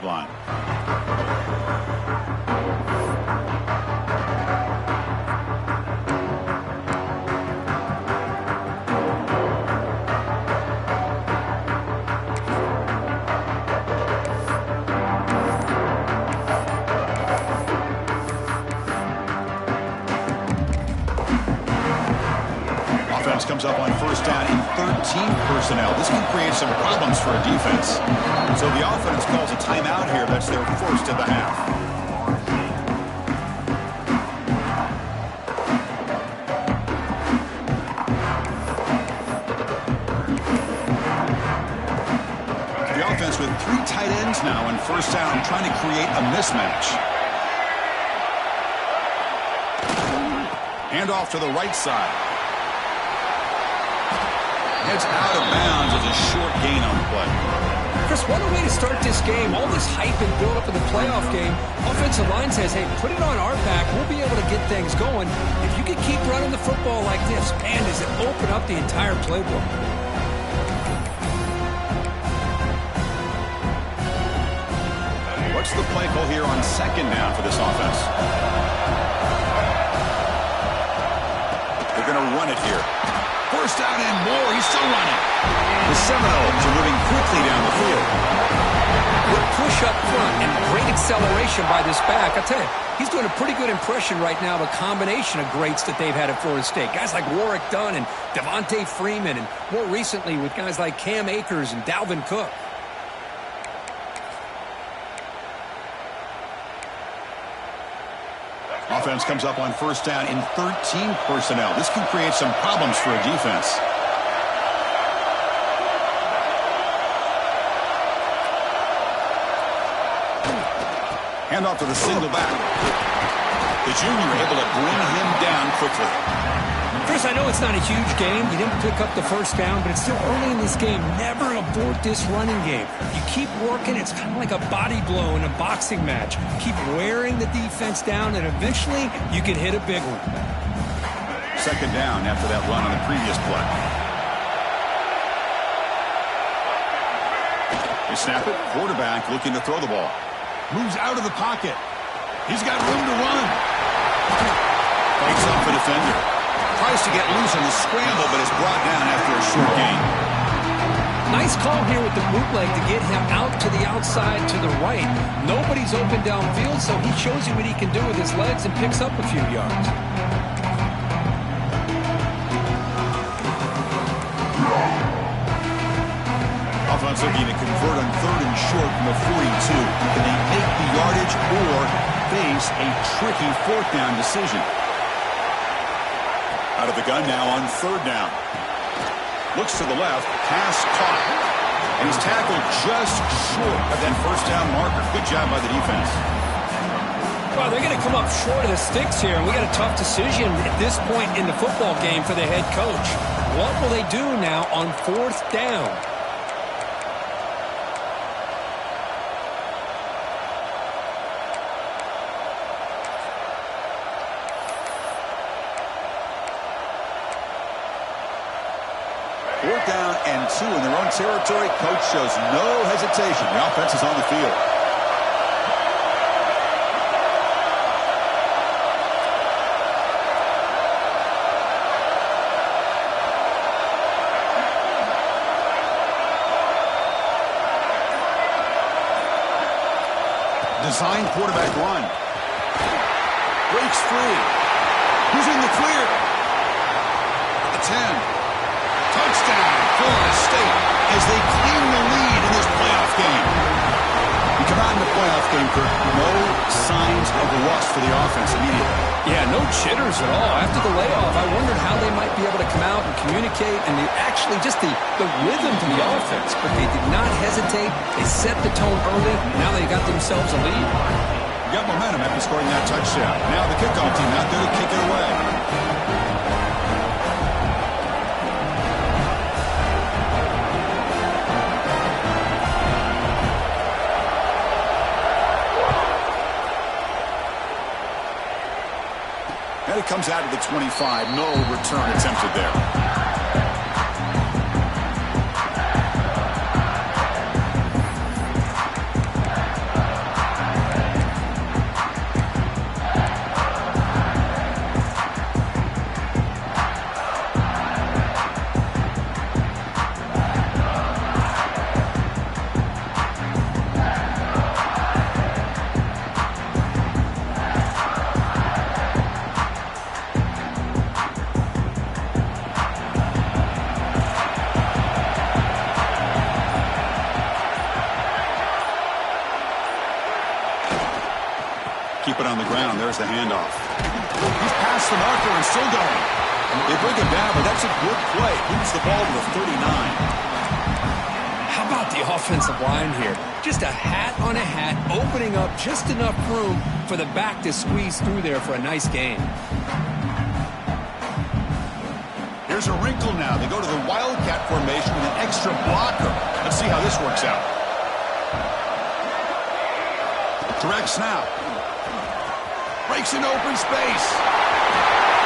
line. Offense comes up on first down in 13 personnel. This can create some problems for a defense. So the offense calls a timeout here. That's their first of the half. The offense with 3 tight ends now on first down, trying to create a mismatch. Hand off to the right side. Heads out of bounds as a short gain on the play. Chris, what a way to start this game. All this hype and build up in the playoff game. Offensive line says, hey, put it on our back. We'll be able to get things going. If you can keep running the football like this, man, does it open up the entire playbook. What's the play call here on second down for this offense? They're going to run it here. First down and more. He's still running. The Seminoles are moving quickly down the field. Good push up front and great acceleration by this back. I tell you, he's doing a pretty good impression right now of a combination of greats that they've had at Florida State. Guys like Warwick Dunn and Devontae Freeman, and more recently with guys like Cam Akers and Dalvin Cook. Offense comes up on first down in 13 personnel. This can create some problems for a defense. Hand off to the single back. The junior able to bring him down quickly. Chris, I know it's not a huge game. You didn't pick up the first down, but it's still early in this game. Never abort this running game. You keep working. It's kind of like a body blow in a boxing match. Keep wearing the defense down, and eventually you can hit a big one. Second down after that run on the previous play. They snap it. Quarterback looking to throw the ball. Moves out of the pocket. He's got room to run. Fights off the defender. Tries to get loose on the scramble, but is brought down after a short gain. Nice call here with the bootleg to get him out to the outside to the right. Nobody's open downfield, so he shows you what he can do with his legs and picks up a few yards. Offense looking to convert on third and short from the 42. Can they make the yardage or face a tricky fourth down decision? Out of the gun now on third down. Looks to the left. Pass caught. And he's tackled just short of that first down marker. Good job by the defense. Well, they're going to come up short of the sticks here. We got a tough decision at this point in the football game for the head coach. What will they do now on fourth down? Fourth down and 2 in their own territory. Coach shows no hesitation. The offense is on the field. Design quarterback run. Breaks free. Who's in the clear? The 10. Touchdown, Florida State, as they claim the lead in this playoff game. You come out in the playoff game, Kirk, no signs of rust for the offense immediately. Yeah, no jitters at all. After the layoff, I wondered how they might be able to come out and communicate, and actually just the rhythm to the offense. But they did not hesitate. They set the tone early. Now they got themselves a lead. Got momentum after scoring that touchdown. Now the kickoff team out there to kick it away. And it comes out of the 25. No return attempted there. keep it on the ground. There's the handoff. He's past the marker and still going. They bring him down, but that's a good play. Moves the ball to the 39. How about the offensive line here? Just a hat on a hat, opening up just enough room for the back to squeeze through there for a nice gain. Here's a wrinkle now. They go to the Wildcat formation with an extra blocker. Let's see how this works out. Direct snap. Breaks into open space.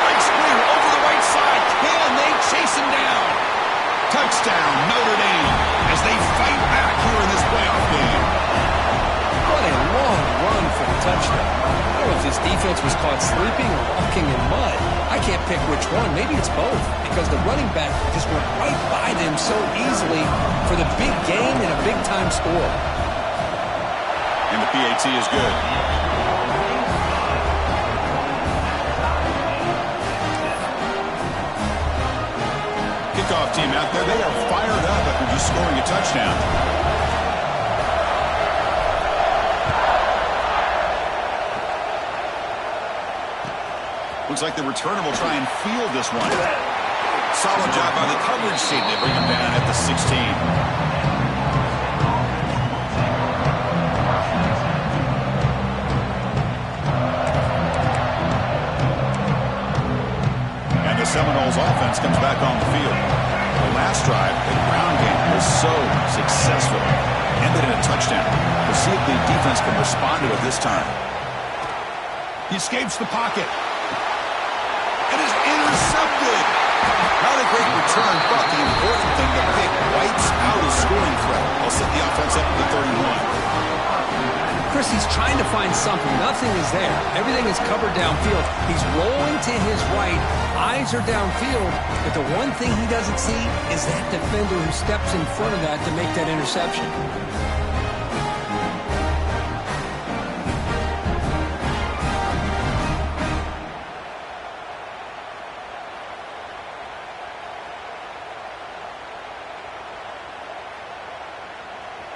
Breaks clear over the right side. Can they chase him down? Touchdown, Notre Dame, as they fight back here in this playoff game. What a long run for the touchdown. I don't know if this defense was caught sleeping or walking in mud. I can't pick which one. Maybe it's both, because the running back just went right by them so easily for the big gain and a big-time score. And the PAT is good. Kickoff team out there, they are fired up after just scoring a touchdown. Looks like the returner will try and field this one. Solid job by the coverage team. They bring him down at the 16. Seminoles offense comes back on the field. The last drive, the ground game was so successful. Ended in a touchdown. We'll see if the defense can respond to it this time. He escapes the pocket. It is intercepted. Not a great return, but the important thing, the pick wipes out a scoring threat. They'll set the offense up to the 31. Chris, he's trying to find something. Nothing is there. Everything is covered downfield. He's rolling to his right. Eyes are downfield. But the one thing he doesn't see is that defender who steps in front of that to make that interception.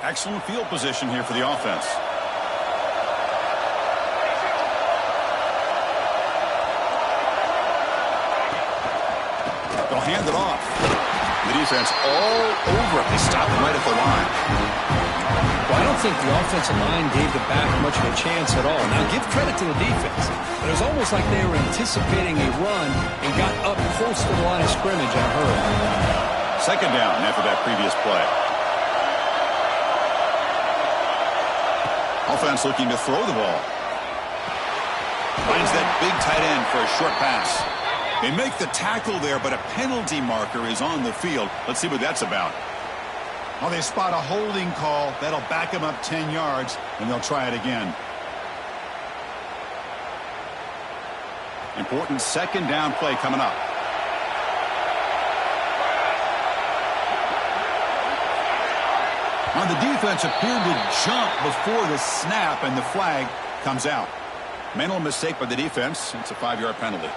Excellent field position here for the offense. They'll hand it off. The defense all over it. They stop him right at the line. Well, I don't think the offensive line gave the back much of a chance at all. Now, give credit to the defense. But it was almost like they were anticipating a run and got up close to the line of scrimmage in a hurry. Second down after that previous play. Offense looking to throw the ball. Finds that big tight end for a short pass. They make the tackle there, but a penalty marker is on the field. Let's see what that's about. Well, they spot a holding call. That'll back them up 10 yards, and they'll try it again. Important second down play coming up. Now, the defense appeared to jump before the snap, and the flag comes out. Mental mistake by the defense. It's a 5-yard penalty.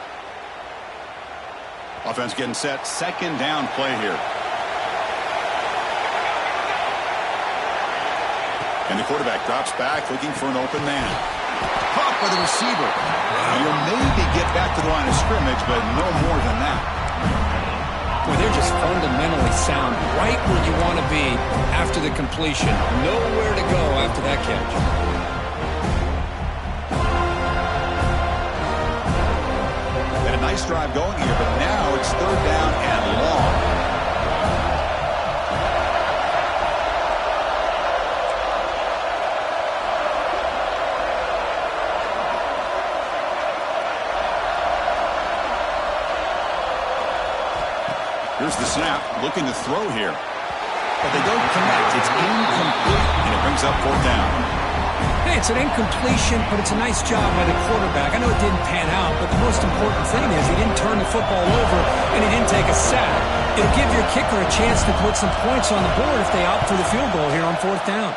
Offense getting set. Second down play here. And the quarterback drops back looking for an open man. Caught by the receiver. You'll maybe get back to the line of scrimmage, but no more than that. Boy, they're just fundamentally sound, right where you want to be after the completion. Nowhere to go after that catch. And a nice drive going here, but now it's third down and long. Here's the snap, looking to throw here. But they don't connect. It's incomplete, and it brings up fourth down. Hey, it's an incompletion, but it's a nice job by the quarterback. I know it didn't pan out, but the most important thing is he didn't turn the football over, and he didn't take a sack. It'll give your kicker a chance to put some points on the board if they opt for the field goal here on fourth down.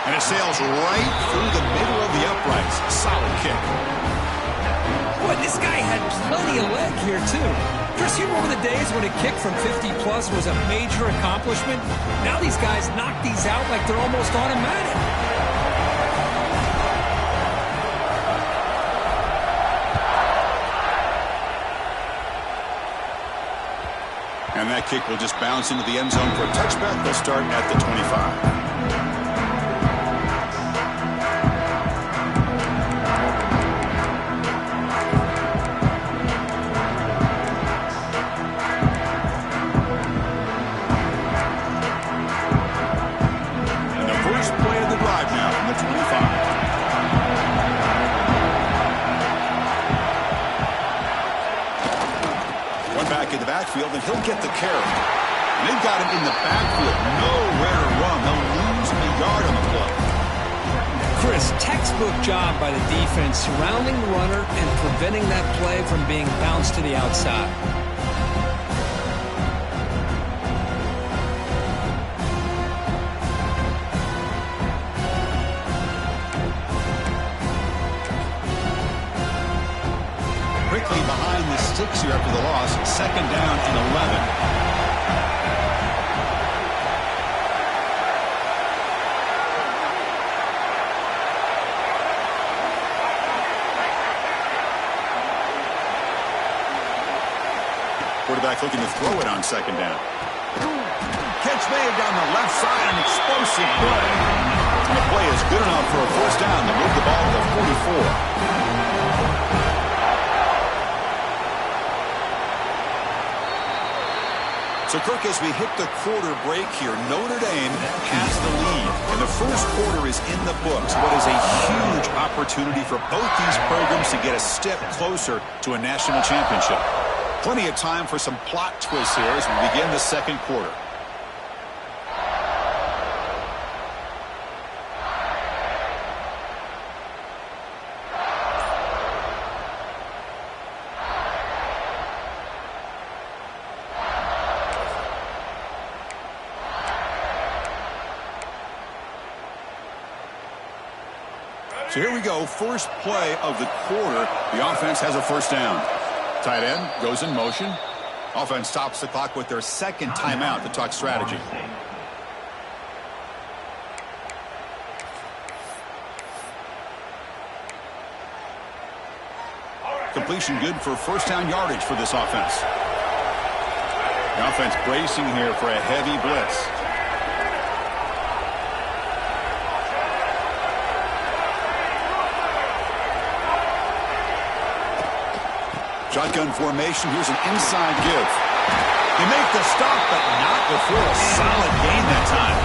And it sails right through the middle of the uprights. Solid kick. Boy, this guy had plenty of leg here, too. Chris, you remember the days when a kick from 50-plus was a major accomplishment? Now these guys knock these out like they're almost automatic. And that kick will just bounce into the end zone for a touchback. They'll start at the 25. And he'll get the carry. And they've got him in the backfield. Nowhere to run. They'll lose a yard on the play. Chris, textbook job by the defense surrounding the runner and preventing that play from being bounced to the outside. Quickly behind the sticks here after the loss. 2nd down and 11. Quarterback looking to throw it on 2nd down. Catch made down the left side, an explosive play. And the play is good enough for a 1st down to move the ball to the 44. So, Kirk, as we hit the quarter break here, Notre Dame has the lead. And the first quarter is in the books. What is a huge opportunity for both these programs to get a step closer to a national championship. Plenty of time for some plot twists here as we begin the 2nd quarter. So here we go, first play of the quarter. The offense has a 1st down. Tight end goes in motion. Offense stops the clock with their 2nd timeout to talk strategy. Completion good for 1st down yardage for this offense. The offense bracing here for a heavy blitz. Shotgun formation. Here's an inside give. They make the stop, but not before a solid gain that time.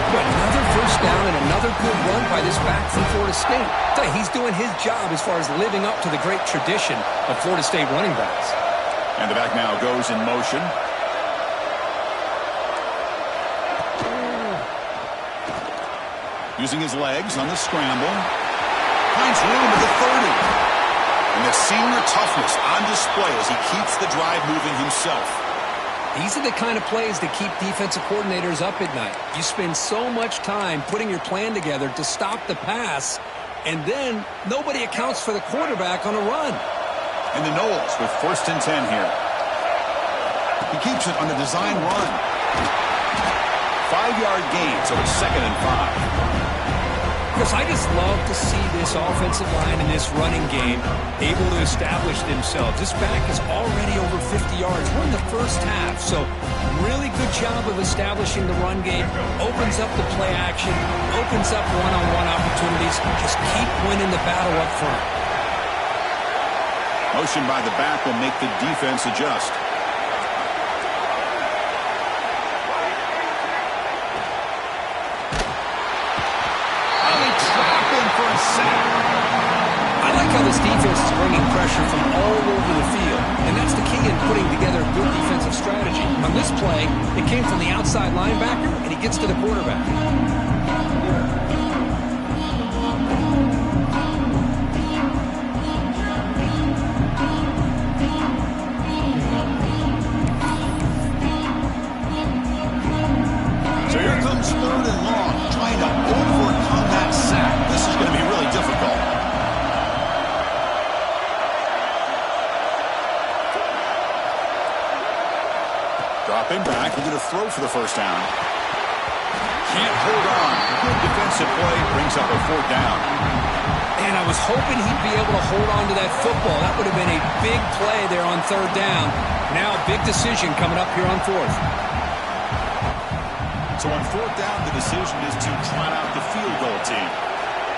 Another 1st down and another good run by this back from Florida State. He's doing his job as far as living up to the great tradition of Florida State running backs. And the back now goes in motion. Using his legs on the scramble. Finds room at the 30. And the senior toughness on display as he keeps the drive moving himself. These are the kind of plays that keep defensive coordinators up at night. You spend so much time putting your plan together to stop the pass, and then nobody accounts for the quarterback on a run. And the Noles with 1st and 10 here. He keeps it on a design run. 5-yard gain, so it's 2nd and 5. Chris, I just love to see this offensive line and this running game able to establish themselves. This back is already over 50 yards. We're in the 1st half, so really good job of establishing the run game. Opens up the play action, opens up one-on-one opportunities. Just keep winning the battle up front. Motion by the back will make the defense adjust. I like how this defense is bringing pressure from all over the field, and that's the key in putting together a good defensive strategy. On this play, it came from the outside linebacker, and he gets to the quarterback. So here comes 3rd and long, trying to overcome that sack. This is going to be really difficult. Dropping back, we're going to throw for the 1st down. Can't hold on. Good defensive play brings up a 4th down. And I was hoping he'd be able to hold on to that football. That would have been a big play there on third down. Now a big decision coming up here on fourth. So on fourth down, the decision is to trot out the field goal team.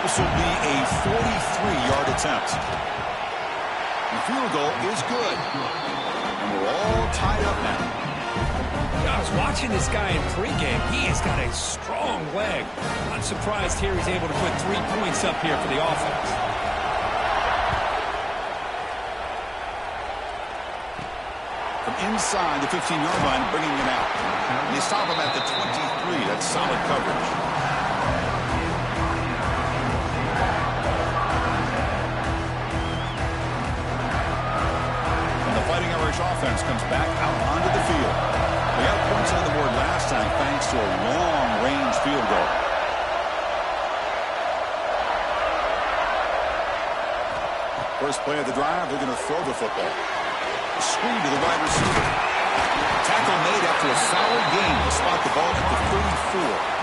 This will be a 43-yard attempt. The field goal is good. And we're all tied up now. I was watching this guy in pregame. He has got a strong leg. Not surprised here he's able to put 3 points up here for the offense. From inside the 15-yard line, bringing it out. And they stop him at the 23. That's solid coverage. And the Fighting Irish offense comes back out onto the field. They got points on the board last time thanks to a long-range field goal. First play of the drive, they're going to throw the football. Screen to the wide receiver. Tackle made after a solid gain to spot the ball at the 34.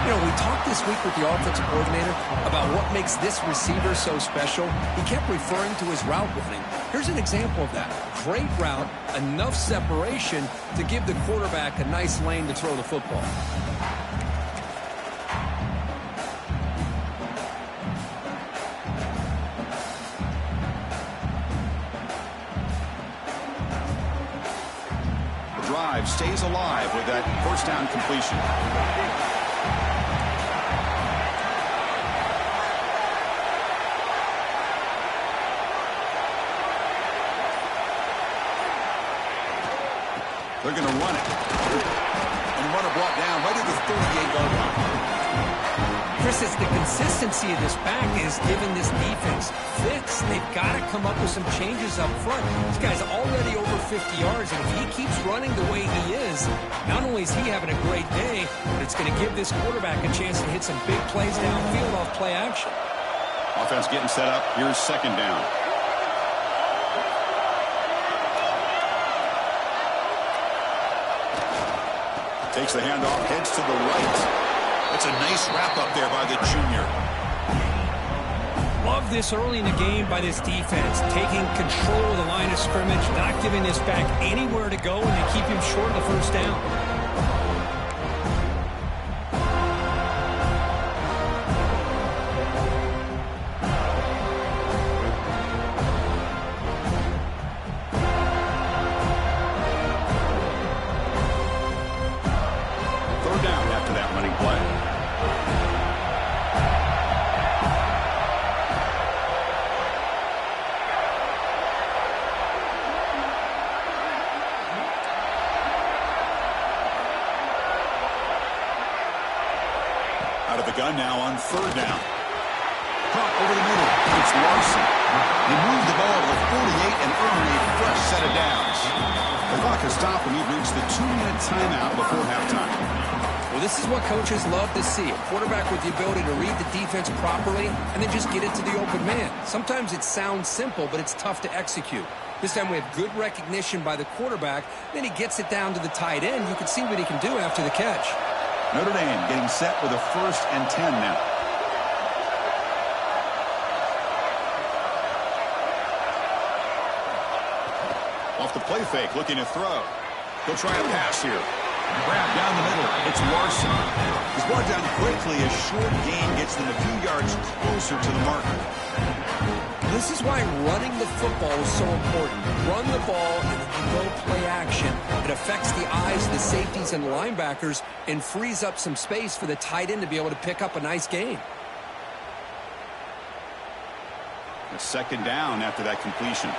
You know, we talked this week with the offensive coordinator about what makes this receiver so special. He kept referring to his route running. Here's an example of that. Great route, enough separation to give the quarterback a nice lane to throw the football. The drive stays alive with that first down completion. They're going to run it. And run it brought down right at the 38-yard line. Chris, it's the consistency of this back is giving this defense fits. They've got to come up with some changes up front. This guy's already over 50 yards, and if he keeps running the way he is, not only is he having a great day, but it's going to give this quarterback a chance to hit some big plays downfield off play action. Offense getting set up. Here's second down. Takes the handoff, heads to the right. That's a nice wrap up there by the junior. Love this early in the game by this defense, taking control of the line of scrimmage, not giving this back anywhere to go, and they keep him short of the first down. Out of the gun now on third down. Caught over the middle. It's Larson. He moved the ball to the 48 and earned a fresh set of downs. The clock has stopped when he reached the 2-minute timeout before halftime. Well, this is what coaches love to see. A quarterback with the ability to read the defense properly and then just get it to the open man. Sometimes it sounds simple, but it's tough to execute. This time we have good recognition by the quarterback. Then he gets it down to the tight end. You can see what he can do after the catch. Notre Dame getting set with a 1st and 10 now. Off the play fake, looking to throw. He'll try a pass here. Grab down the middle. It's Larson. He's brought down quickly. A short gain gets them a few yards closer to the marker. This is why running the football is so important. Run the ball and then you go play action. It affects the eyes of the safeties and linebackers and frees up some space for the tight end to be able to pick up a nice gain. A second down after that completion.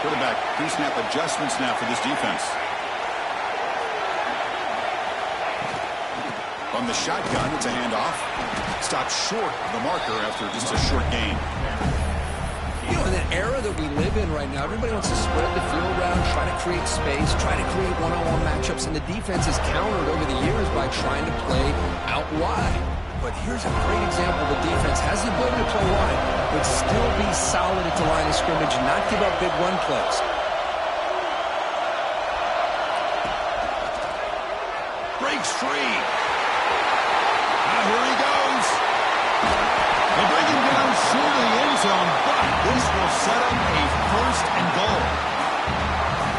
Quarterback pre-snap adjustments now for this defense. From the shotgun, it's a handoff. Stopped short of the marker after just a short gain. You know, in the era that we live in right now, everybody wants to spread the field around, try to create space, try to create one-on-one matchups, and the defense has countered over the years by trying to play out wide. But here's a great example. The defense has the ability to play wide, but still be solid at the line of scrimmage and not give up big run plays. Breaks free. Now here he goes. They bring him down short of the end zone, but this will set up a first and goal.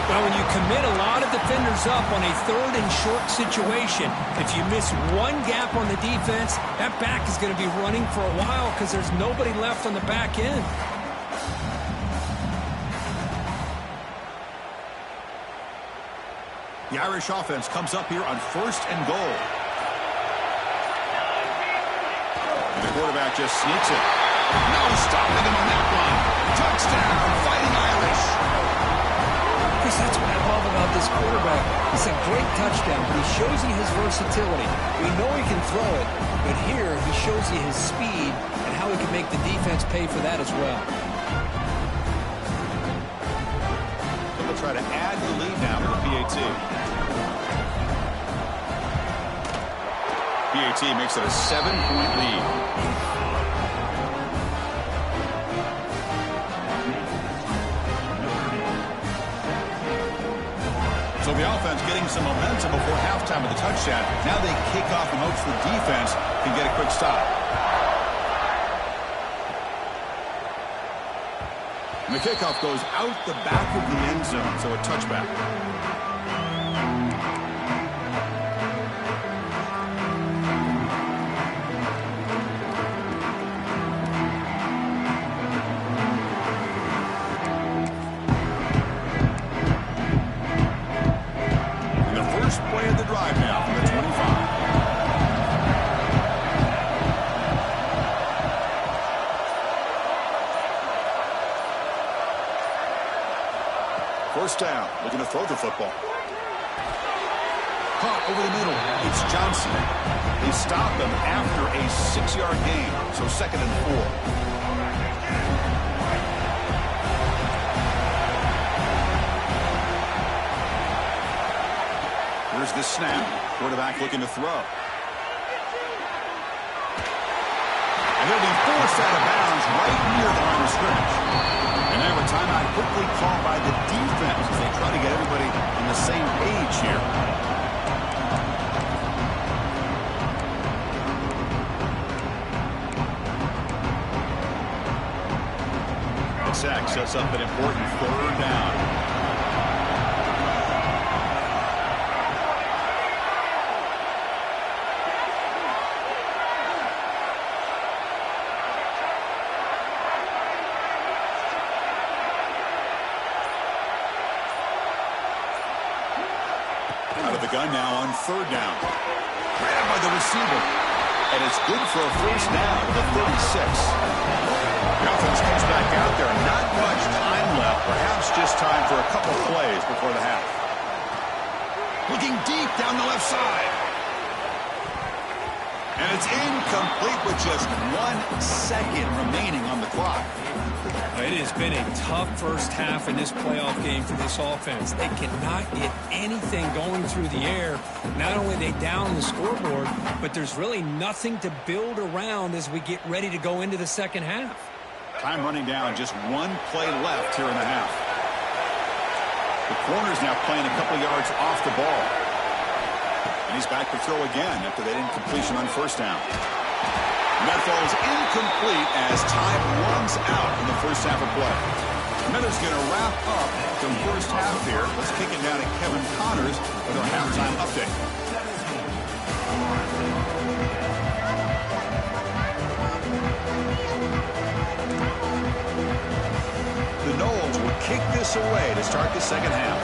Well, when you commit a lot of defenders up on a third and short situation, if you miss one gap on the defense, that back is going to be running for a while because there's nobody left on the back end. The Irish offense comes up here on first and goal. And the quarterback just sneaks it. No stopping him on that one. Touchdown, Fighting Irish. Chris, that's what I love about this quarterback. It's a great touchdown, but he shows you his versatility. We know he can throw it, but here he shows you his speed and how he can make the defense pay for that as well. They'll try to add the lead now with the PAT. PAT makes it a 7-point lead. So the offense getting some momentum before halftime with the touchdown. Now they kick off in hopes the defense can get a quick stop. And the kickoff goes out the back of the end zone, so a touchback. Drive now from the 25. First down, looking to throw the football. Caught over the middle. It's Johnson. They stop him after a 6-yard gain, so 2nd and 4. Here's the snap. Quarterback looking to throw. And he'll be forced out of bounds right near the line of scrimmage. And now a timeout quickly called by the defense as they try to get everybody on the same page here. The sack sets up an important 3rd down. Out of the gun now on 3rd down. Grabbed by the receiver. And it's good for a first down to the 36. The offense comes back out there. Not much time left. Perhaps just time for a couple plays before the half. Looking deep down the left side. And it's incomplete with just 1 second remaining on the clock. It has been a tough first half in this playoff game for this offense. They cannot get anything going through the air. Not only are they down the scoreboard, but there's really nothing to build around as we get ready to go into the second half. Time running down, just 1 play left here in the half. The corner's now playing a couple yards off the ball. And he's back to throw again after that incompletion on first down. And that falls incomplete as time runs out in the first half of play. Miller's going to wrap up the first half here. Let's kick it down to Kevin Connors with our halftime update. The Noles will kick this away to start the second half.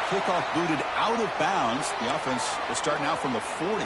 Kickoff booted out of bounds. The offense will start now from the 40.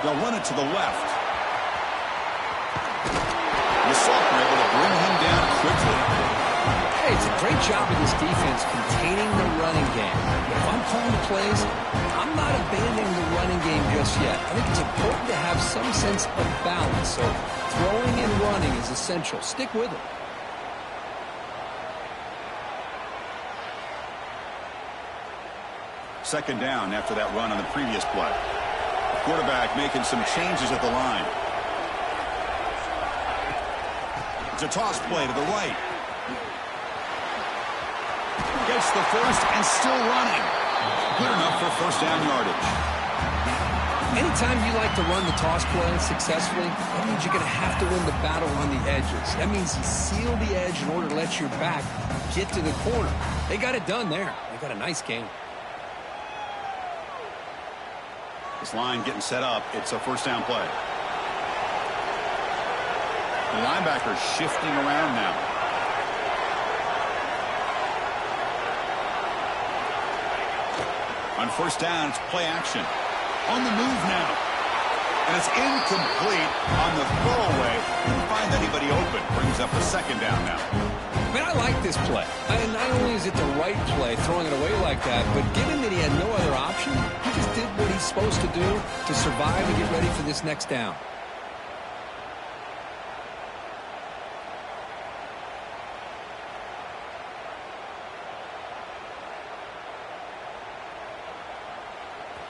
They'll run it to the left. The sophomore able to bring him down quickly. Hey, it's a great job of this defense containing the running game. But if I'm calling the plays, I'm not abandoning the running game just yet. I think it's important to have some sense of balance. So throwing and running is essential. Stick with it. Second down after that run on the previous play. Quarterback making some changes at the line. It's a toss play to the right. Gets the first and still running. Good enough for first down yardage. Anytime you like to run the toss play successfully, that means you're going to have to win the battle on the edges. That means you seal the edge in order to let your back get to the corner. They got it done there. They got a nice game. This line getting set up. It's a first down play. The linebacker shifting around now. On first down, it's play action. On the move now. And it's incomplete on the throwaway. Didn't find anybody open. Brings up a second down now. Man, I like this play. And not only is it the right play, throwing it away like that, but given that he had no other option, he just did what he's supposed to do to survive and get ready for this next down.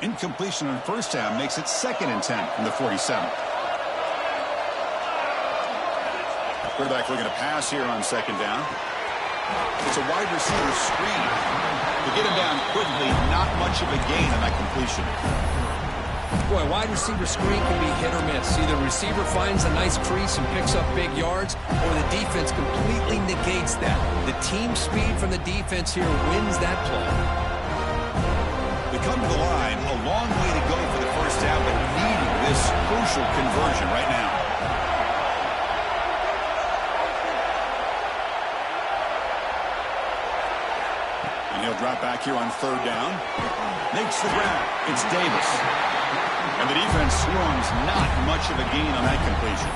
Incompletion on first down makes it 2nd and 10 from the 47. Quarterback looking to pass here on second down. It's a wide receiver screen. To get him down quickly, not much of a gain on that completion. Boy, wide receiver screen can be hit or miss. Either receiver finds a nice crease and picks up big yards, or the defense completely negates that. The team speed from the defense here wins that play. They come to the line, a long way to go for the first down, but needing this crucial conversion right now. And he'll drop back here on third down. Makes the grab. It's Davis. And the defense swarms, not much of a gain on that completion.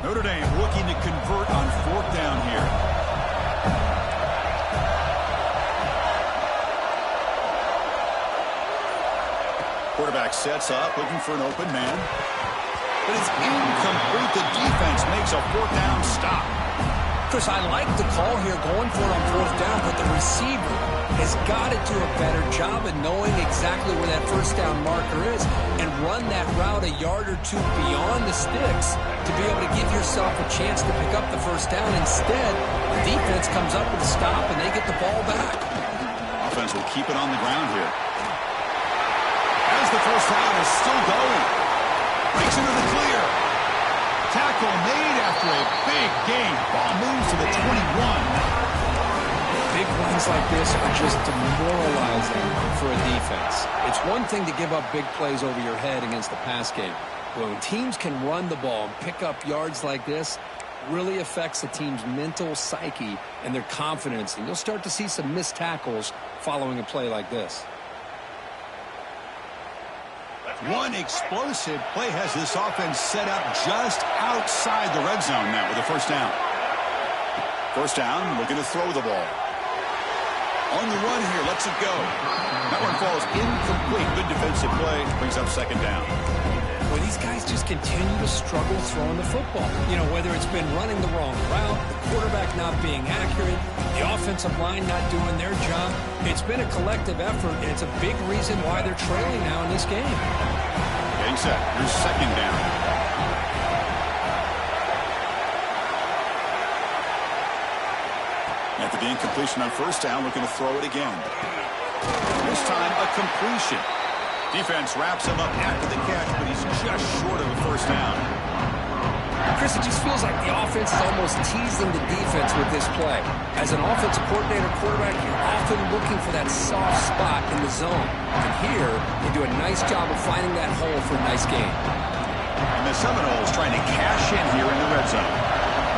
Notre Dame looking to convert on fourth down here. Quarterback sets up, looking for an open man. But it's incomplete. The defense makes a fourth down stop. Chris, I like the call here going for it on fourth down, but the receiver has got to do a better job of knowing exactly where that first down marker is and run that route a yard or two beyond the sticks to be able to give yourself a chance to pick up the first down. Instead, the defense comes up with a stop and they get the ball back. Offense will keep it on the ground here. As the first down is still going. Breaks into the clear. Tackle made after a big gain. Ball moves to the 21. Big runs like this are just demoralizing for a defense. It's one thing to give up big plays over your head against the pass game. But when teams can run the ball and pick up yards like this, really affects the team's mental psyche and their confidence. And you'll start to see some missed tackles following a play like this. One explosive play has this offense set up just outside the red zone now with a first down. First down, looking to throw the ball. On the run here, lets it go. That one falls incomplete. Good defensive play. Brings up second down. Well, these guys just continue to struggle throwing the football. You know, whether it's been running the wrong route, the quarterback not being accurate, the offensive line not doing their job. It's been a collective effort, and it's a big reason why they're trailing now in this game. Getting set. Here's second down. After the incompletion on first down, looking to throw it again. This time, a completion. Defense wraps him up after the catch, but he's just short of a first down. Chris, it just feels like the offense is almost teasing the defense with this play. As an offensive coordinator, quarterback, you're often looking for that soft spot in the zone. And here, they do a nice job of finding that hole for a nice gain. And the Seminoles trying to cash in here in the red zone.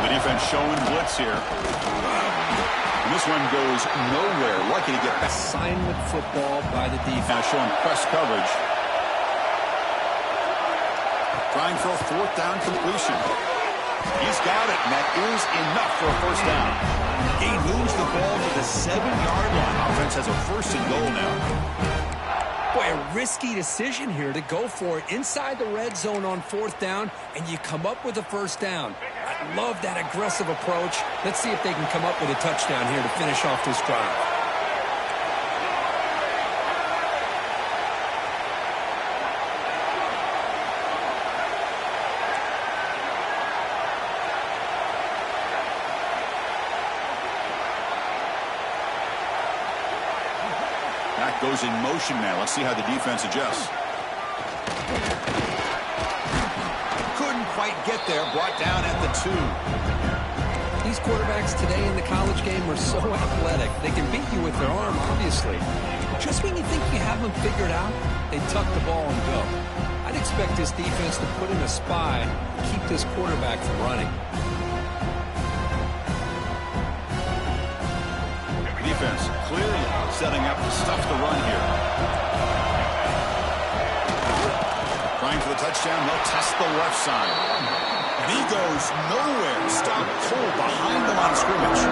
The defense showing blitz here. And this one goes nowhere. Lucky to get back. Assignment football by the defense. Now showing press coverage. Trying for a fourth down completion. He's got it, and that is enough for a first down. He moves the ball to the 7-yard line. Offense has a first and goal now. Boy, a risky decision here to go for it inside the red zone on fourth down, and you come up with a first down. I love that aggressive approach. Let's see if they can come up with a touchdown here to finish off this drive. Back goes in motion now. Let's see how the defense adjusts. Couldn't quite get there. Brought down at the 2. These quarterbacks today in the college game are so athletic. They can beat you with their arm, obviously. Just when you think you have them figured out, they tuck the ball and go. I'd expect this defense to put in a spy to keep this quarterback from running. Defense clearly setting up to stuff the run here. Trying for the touchdown. They'll test the left side. And he goes nowhere. Stop cold behind them on scrimmage.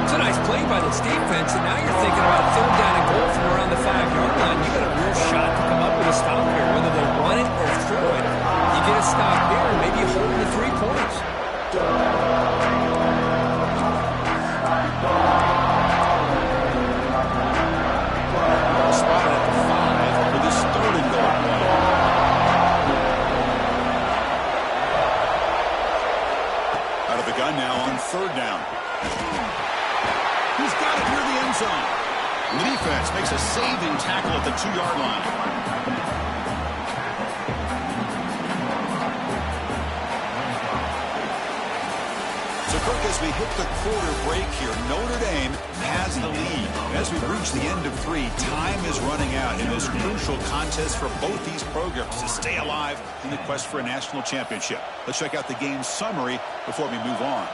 It's a nice play by this defense, and now you're thinking about third down and goal from around the 5-yard line. You got a real shot to come up with a stop here, whether they run it or throw it. You get a stop here, and maybe you hold the 3 points. Spotted at the 5 with his third and goal play. Out of the gun now on third down. He's got it near the end zone. The defense makes a saving tackle at the 2-yard line. So, Kirk, as we hit the quarter break here, Notre Dame has the lead. As we reach the end of 3, time is running out in this crucial contest for both these programs to stay alive in the quest for a national championship. Let's check out the game summary before we move on.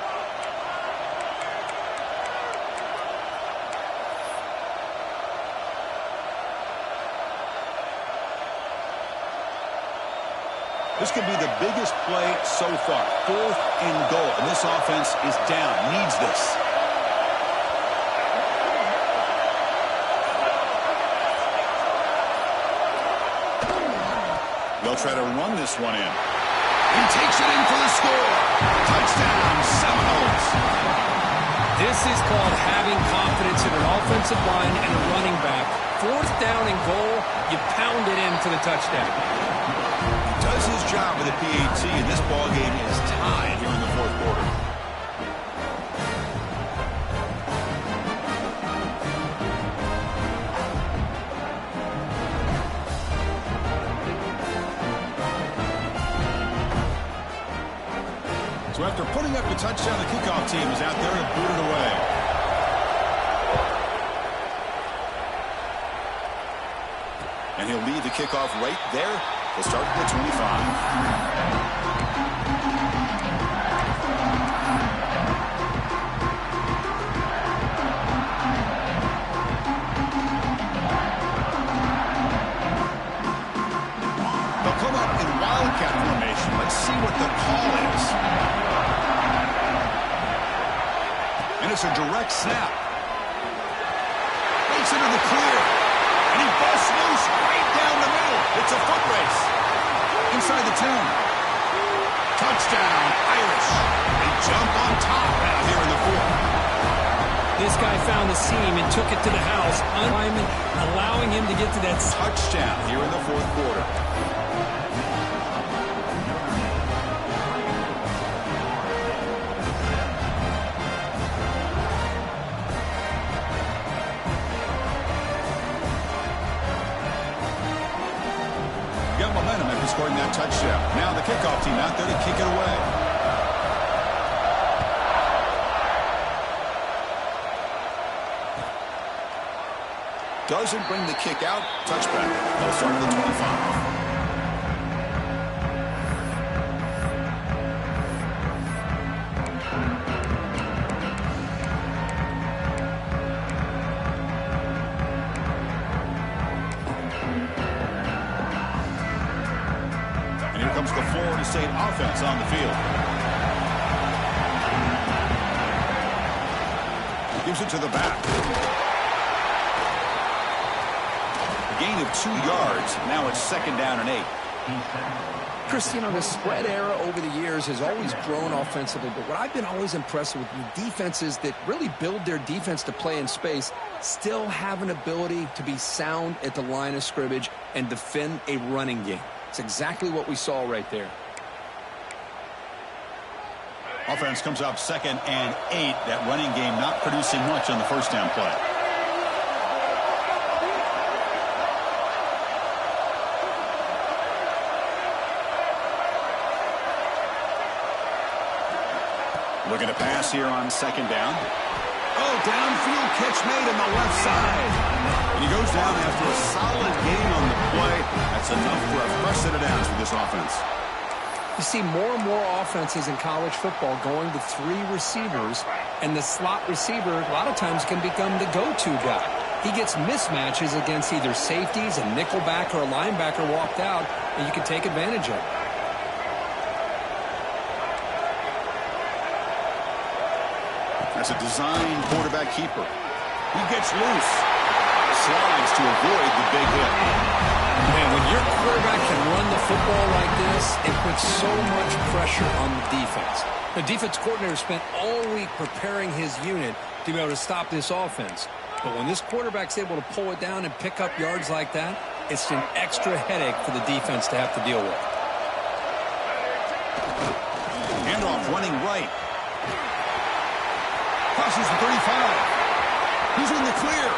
This could be the biggest play so far. 4th and goal. And this offense is down. Needs this. They'll try to run this one in. He takes it in for the score. Touchdown, Seminoles. This is called having confidence in an offensive line and a running back. 4th down and goal, you pound it in for the touchdown. Does his job with a PAT, and this ball game is tied here in the 4th quarter. So after putting up a touchdown, the kickoff team is out there to boot it away. And he'll lead the kickoff right there. We'll start at the 25. They'll come up in wildcat formation. Let's see what the call is. And it's a direct snap. Makes it in the clear. And he busts loose right down the middle. It's a foot race. Inside the 10. Touchdown, Irish. They jump on top out here in the 4th. This guy found the seam and took it to the house. Allowing him to get to that touchdown here in the 4th quarter. Got momentum after scoring that touchdown. Now the kickoff team out there to kick it away. Doesn't bring the kick out. Touchback. They'll start at the 25. And here comes the Florida State offense on the field. Gives it to the back. A gain of 2 yards. Now it's 2nd down and 8. Chris, you know, the spread era over the years has always grown offensively, but what I've been always impressed with defenses that really build their defense to play in space still have an ability to be sound at the line of scrimmage and defend a running game. It's exactly what we saw right there. Offense comes up 2nd and 8. That running game not producing much on the first down play. Looking to pass here on 2nd down. Oh, downfield catch made on the left side. And he goes down after a solid gain on the play. That's enough for a fresh set of downs for this offense. You see more and more offenses in college football going to 3 receivers, and the slot receiver a lot of times can become the go-to guy. He gets mismatches against either safeties, a nickelback, or a linebacker walked out, and you can take advantage of it. That's a designed quarterback keeper. He gets loose. Slides to avoid the big hit. Man, when your quarterback can run the football like this, it puts so much pressure on the defense. The defense coordinator spent all week preparing his unit to be able to stop this offense. But when this quarterback's able to pull it down and pick up yards like that, it's an extra headache for the defense to have to deal with. Handoff running right. Crosses the 35. He's in the clear.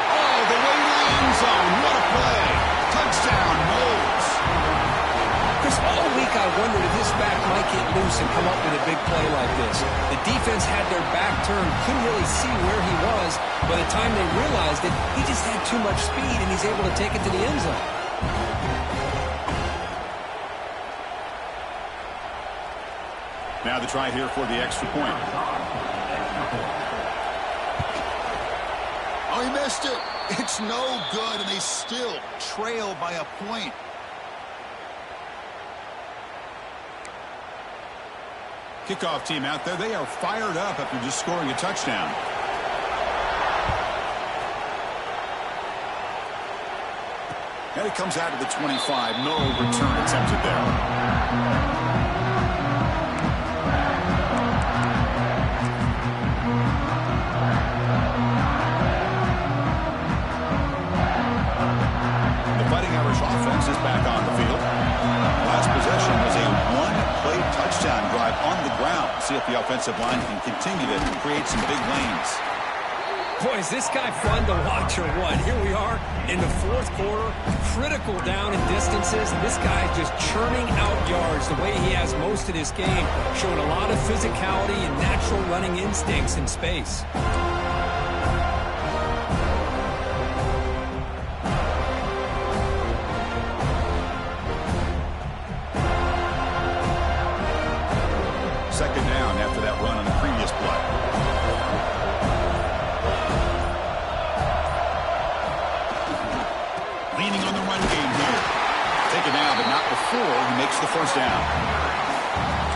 Oh, the way to the end zone. What a play. Touchdown, Knowles. Chris, all week I wondered if this back might get loose and come up with a big play like this. The defense had their back turned, couldn't really see where he was. By the time they realized it, he just had too much speed, and he's able to take it to the end zone. Now the try here for the extra point. Oh, he missed it. It's no good, and they still trail by a point. Kickoff team out there. They are fired up after just scoring a touchdown. And it comes out to the 25. No return attempted there. Offense is back on the field. Last possession was a one-play touchdown drive on the ground. See if the offensive line can continue to create some big lanes. Boy, is this guy fun to watch or what? Here we are in the 4th quarter, critical down and distances, and this guy is just churning out yards the way he has most of this game, showing a lot of physicality and natural running instincts in space. Second down after that run on the previous play. Leaning on the run game here. Taken down, but not before he makes the first down.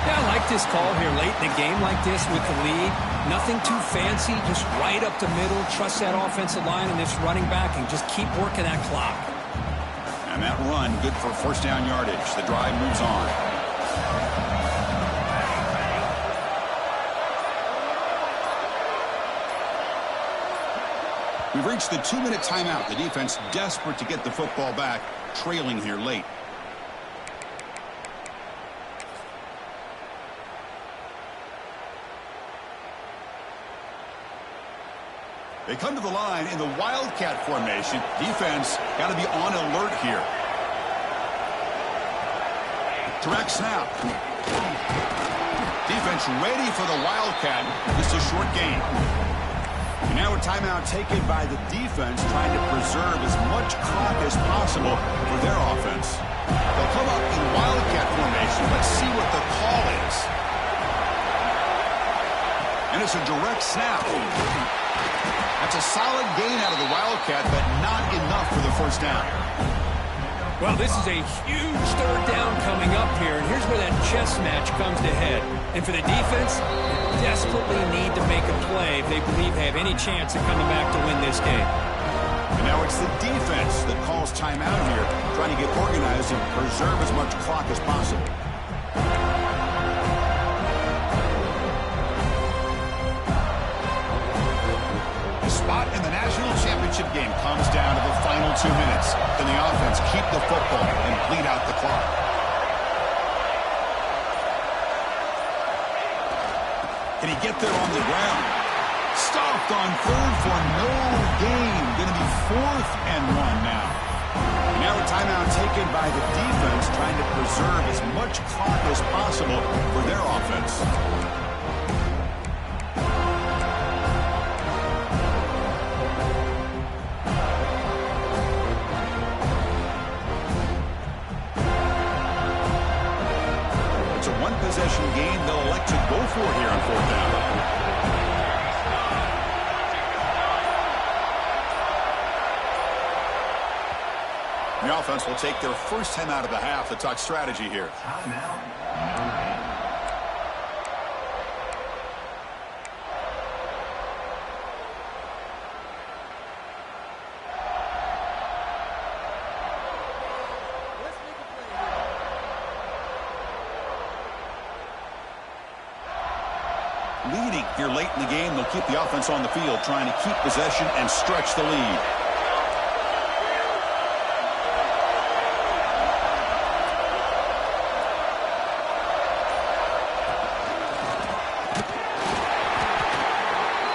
Yeah, I like this call here late in the game like this with the lead. Nothing too fancy, just right up the middle. Trust that offensive line and this running back and just keep working that clock. And that run, good for first down yardage. The drive moves on. We've reached the 2-minute timeout. The defense desperate to get the football back, trailing here late. They come to the line in the Wildcat formation. Defense got to be on alert here. Direct snap. Defense ready for the Wildcat. Just a short gain. And now a timeout taken by the defense, trying to preserve as much clock as possible for their offense. They'll come up in Wildcat formation. Let's see what the call is. And it's a direct snap. That's a solid gain out of the Wildcat, but not enough for the first down. Well, this is a huge third down coming up here, and here's where that chess match comes to head. And for the defense, they desperately need to make a play if they believe they have any chance of coming back to win this game. And now it's the defense that calls timeout here, trying to get organized and preserve as much clock as possible. Spot in the national championship game comes down to the final 2 minutes. Can the offense keep the football and bleed out the clock? Can he get there on the ground? Stopped on third for no gain. Going to be 4th and 1 now. Now a timeout taken by the defense, trying to preserve as much clock as possible for their offense. Possession game they'll elect to go for here on 4th down. The offense will take their first time out of the half to talk strategy here. Leading here late in the game, they'll keep the offense on the field, trying to keep possession and stretch the lead.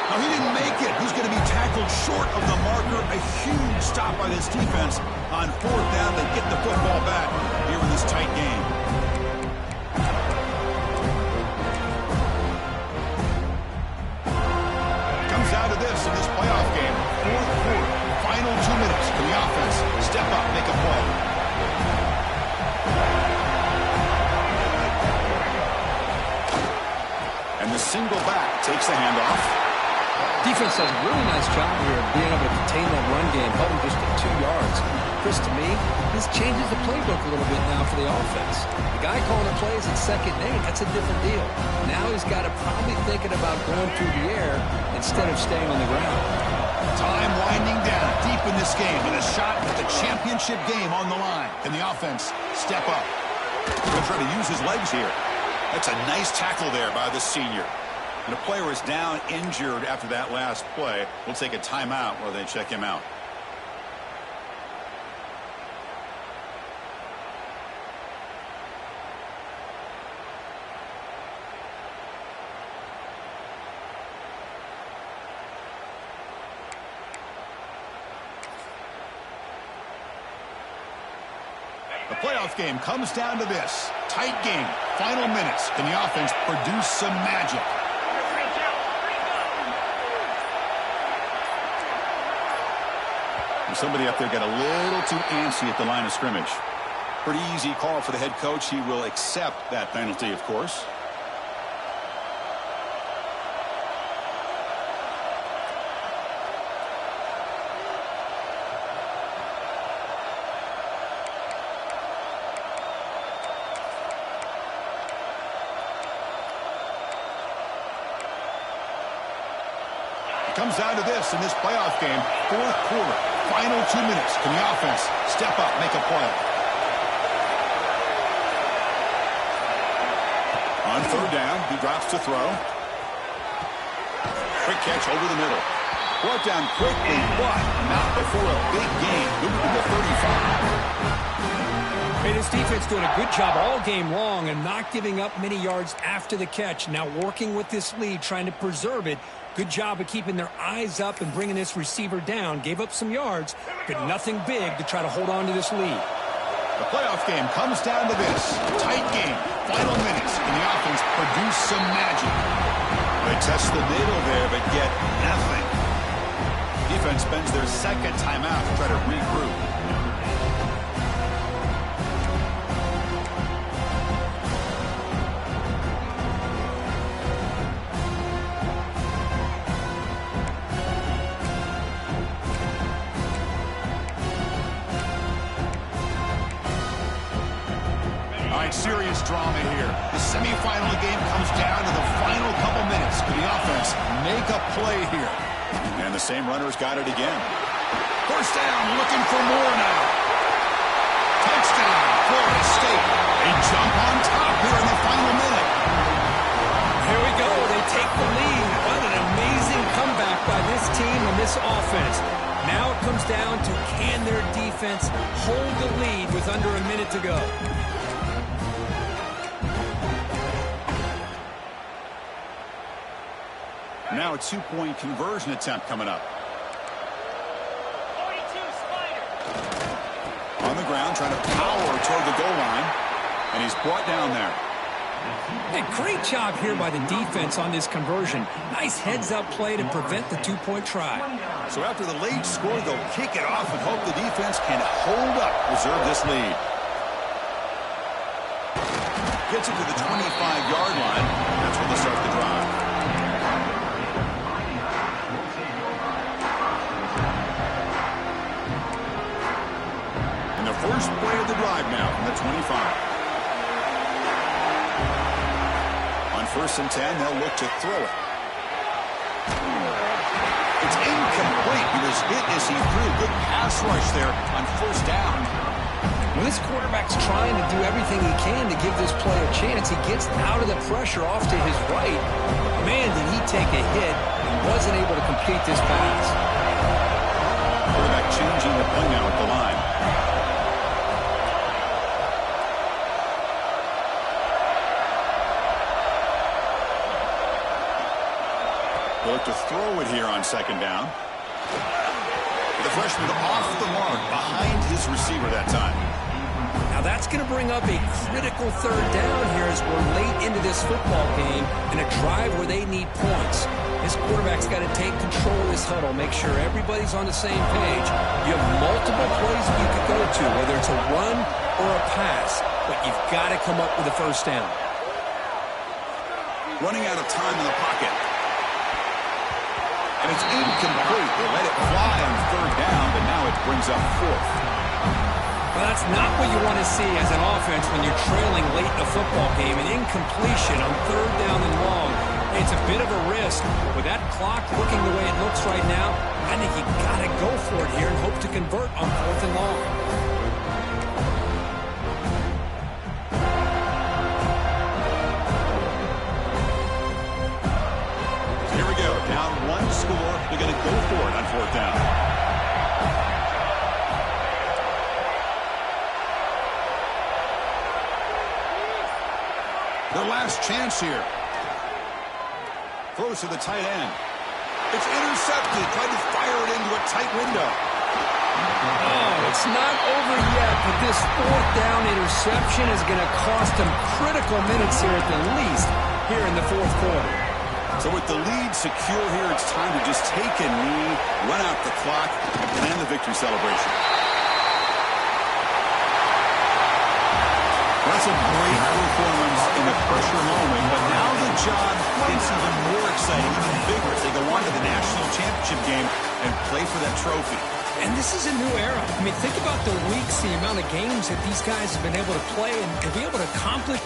Now he didn't make it. He's going to be tackled short of the marker. A huge stop by this defense on 4th down. They get the football back here in this tight game. Out of this in this playoff game. 4th quarter, final 2 minutes for the offense. Step up, make a play. And the single back takes the handoff. Defense does a really nice job here of being able to contain that run game, held him just at 2 yards. Chris, to me, this changes the playbook a little bit now for the offense. The guy calling the plays at 2nd and 8, that's a different deal. Now he's got to probably thinking about going through the air instead of staying on the ground. Time winding down deep in this game with a shot at the championship game on the line. Can the offense step up? He'll try to use his legs here. That's a nice tackle there by the senior. And the player is down injured after that last play. We'll take a timeout while they check him out. The playoff game comes down to this. Tight game. Final minutes. Can the offense produce some magic? And somebody up there got a little too antsy at the line of scrimmage. Pretty easy call for the head coach. He will accept that penalty, of course. Comes down to this in this playoff game. 4th quarter, final 2 minutes. Can the offense step up, make a play? On 3rd down, he drops to throw. Quick catch over the middle. Brought down quickly, but not before a big gain. Moving to the 35. Hey, this defense doing a good job all game long and not giving up many yards after the catch. Now working with this lead, trying to preserve it. Good job of keeping their eyes up and bringing this receiver down. Gave up some yards, but nothing big to try to hold on to this lead. The playoff game comes down to this. Tight game. Final minutes. Can the offense produce some magic? The Test the middle there, but get nothing. Defense spends their second timeout to try to regroup. Serious drama here. The semifinal game comes down to the final couple minutes. Can the offense make a play here? And the same runner's got it again. First down, looking for more now. Touchdown, Florida State. They jump on top here in the final minute. Here we go. They take the lead. What an amazing comeback by this team and this offense. Now it comes down to can their defense hold the lead with under a minute to go. Now a two-point conversion attempt coming up. 42 Spider. On the ground, trying to power toward the goal line. And he's brought down there. Hey, great job here by the defense on this conversion. Nice heads-up play to prevent the two-point try. So after the late score, they'll kick it off and hope the defense can hold up, preserve this lead. Gets it to the 25-yard line. That's where they start the drive. First play of the drive now from the 25. On 1st and 10, they'll look to throw it. It's incomplete. He was hit as he threw. Good pass rush there on 1st down. Well, this quarterback's trying to do everything he can to give this play a chance. He gets out of the pressure off to his right. Man, did he take a hit and wasn't able to complete this pass. Quarterback changing the play now at the line. Look to throw it here on 2nd down. The freshman off the mark behind his receiver that time. Now that's going to bring up a critical 3rd down here as we're late into this football game in a drive where they need points. This quarterback's got to take control of this huddle, make sure everybody's on the same page. You have multiple plays that you could go to, whether it's a run or a pass, but you've got to come up with a 1st down. Running out of time in the pocket. And it's incomplete. They let it fly on 3rd down, but now it brings up 4th. Well, that's not what you want to see as an offense when you're trailing late in a football game. An incompletion on 3rd down and long. It's a bit of a risk. With that clock looking the way it looks right now, I think you got to go for it here and hope to convert on 4th and long. Down 1 score. They're going to go for it on 4th down. Their last chance here. Throws to the tight end. It's intercepted. Tried to fire it into a tight window. Oh, it's not over yet, but this 4th down interception is going to cost them critical minutes here at the least here in the 4th quarter. So with the lead secure here, it's time to just take a knee, run out the clock, and end the victory celebration. That's a great performance in a pressure moment, but now the job gets even more exciting, even bigger as they go on to the national championship game and play for that trophy. And this is a new era. I mean, think about the weeks, the amount of games that these guys have been able to play and be able to accomplish.